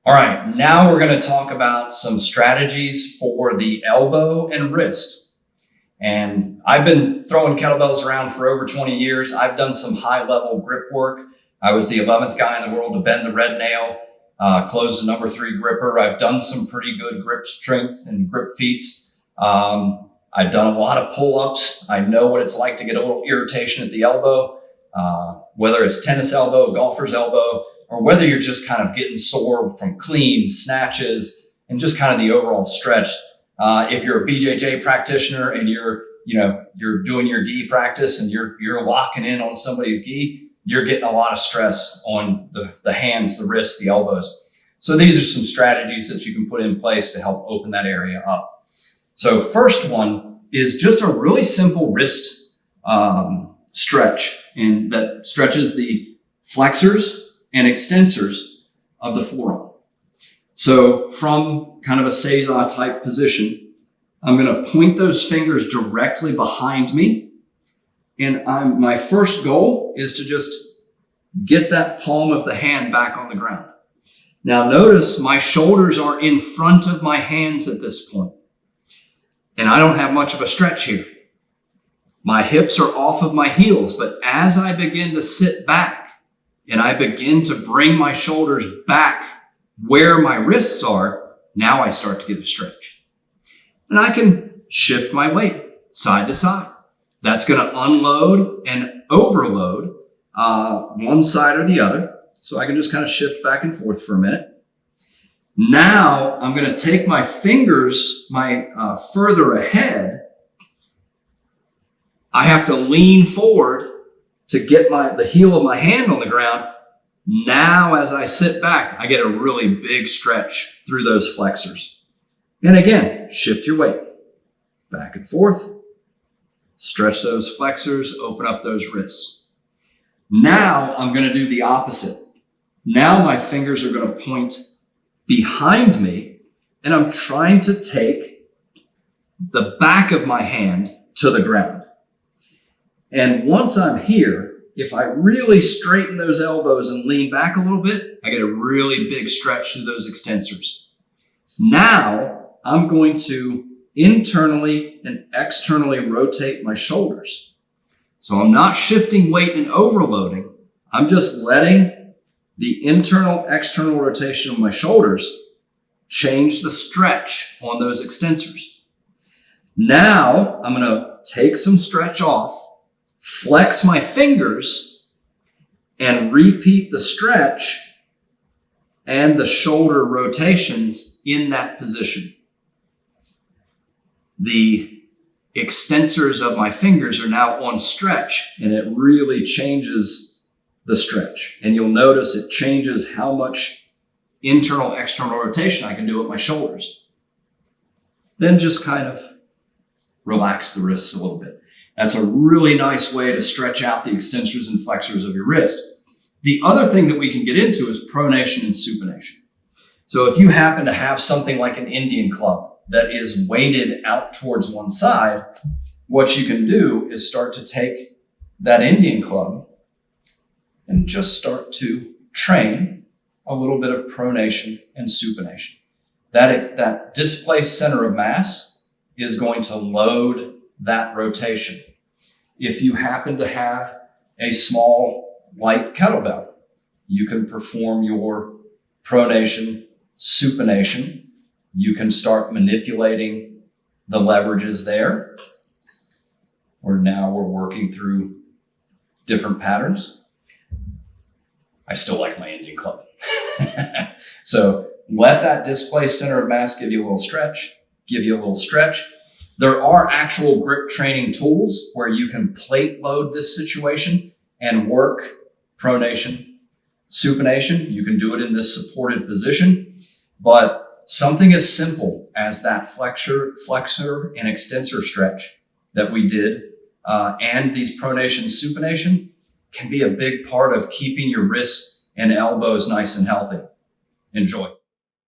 All right, now we're going to talk about some strategies for the elbow and wrist. And I've been throwing kettlebells around for over 20 years. I've done some high-level grip work. I was the 11th guy in the world to bend the red nail, close the number 3 gripper. I've done some pretty good grip strength and grip feats. I've done a lot of pull-ups. I know what it's like to get a little irritation at the elbow, whether it's tennis elbow, golfer's elbow, or whether you're just kind of getting sore from clean snatches and just kind of the overall stretch. If you're a BJJ practitioner and you're doing your gi practice and you're locking in on somebody's gi, you're getting a lot of stress on the hands, the wrists, the elbows. So these are some strategies that you can put in place to help open that area up. So first one is just a really simple wrist stretch, and that stretches the flexors and extensors of the forearm. So from kind of a seiza type position, I'm going to point those fingers directly behind me. And my first goal is to just get that palm of the hand back on the ground. Now notice my shoulders are in front of my hands at this point. And I don't have much of a stretch here. My hips are off of my heels, but as I begin to sit back and I begin to bring my shoulders back where my wrists are, now I start to get a stretch. And I can shift my weight side to side. That's going to unload and overload one side or the other. So I can just kind of shift back and forth for a minute. Now I'm going to take my fingers further ahead. I have to lean forward to get the heel of my hand on the ground. Now as I sit back, I get a really big stretch through those flexors. And again, shift your weight back and forth. Stretch those flexors, open up those wrists. Now I'm going to do the opposite. Now my fingers are going to point behind me, and I'm trying to take the back of my hand to the ground. And once I'm here, if I really straighten those elbows and lean back a little bit, I get a really big stretch through those extensors. Now I'm going to internally and externally rotate my shoulders. So I'm not shifting weight and overloading. I'm just letting the internal, external rotation of my shoulders change the stretch on those extensors. Now I'm going to take some stretch off, flex my fingers, and repeat the stretch and the shoulder rotations in that position. The extensors of my fingers are now on stretch, and it really changes the stretch. And you'll notice it changes how much internal, external rotation I can do with my shoulders. Then just kind of relax the wrists a little bit. That's a really nice way to stretch out the extensors and flexors of your wrist. The other thing that we can get into is pronation and supination. So if you happen to have something like an Indian club that is weighted out towards one side, what you can do is start to take that Indian club and just start to train a little bit of pronation and supination. That displaced center of mass is going to load that rotation. If you happen to have a small light kettlebell, you can perform your pronation, supination. You can start manipulating the leverages there. Now we're working through different patterns. I still like my Indian club. So let that displaced center of mass give you a little stretch, There are actual grip training tools where you can plate load this situation and work pronation, supination. You can do it in this supported position, but something as simple as that flexor and extensor stretch that we did, and these pronation, supination can be a big part of keeping your wrists and elbows nice and healthy. Enjoy.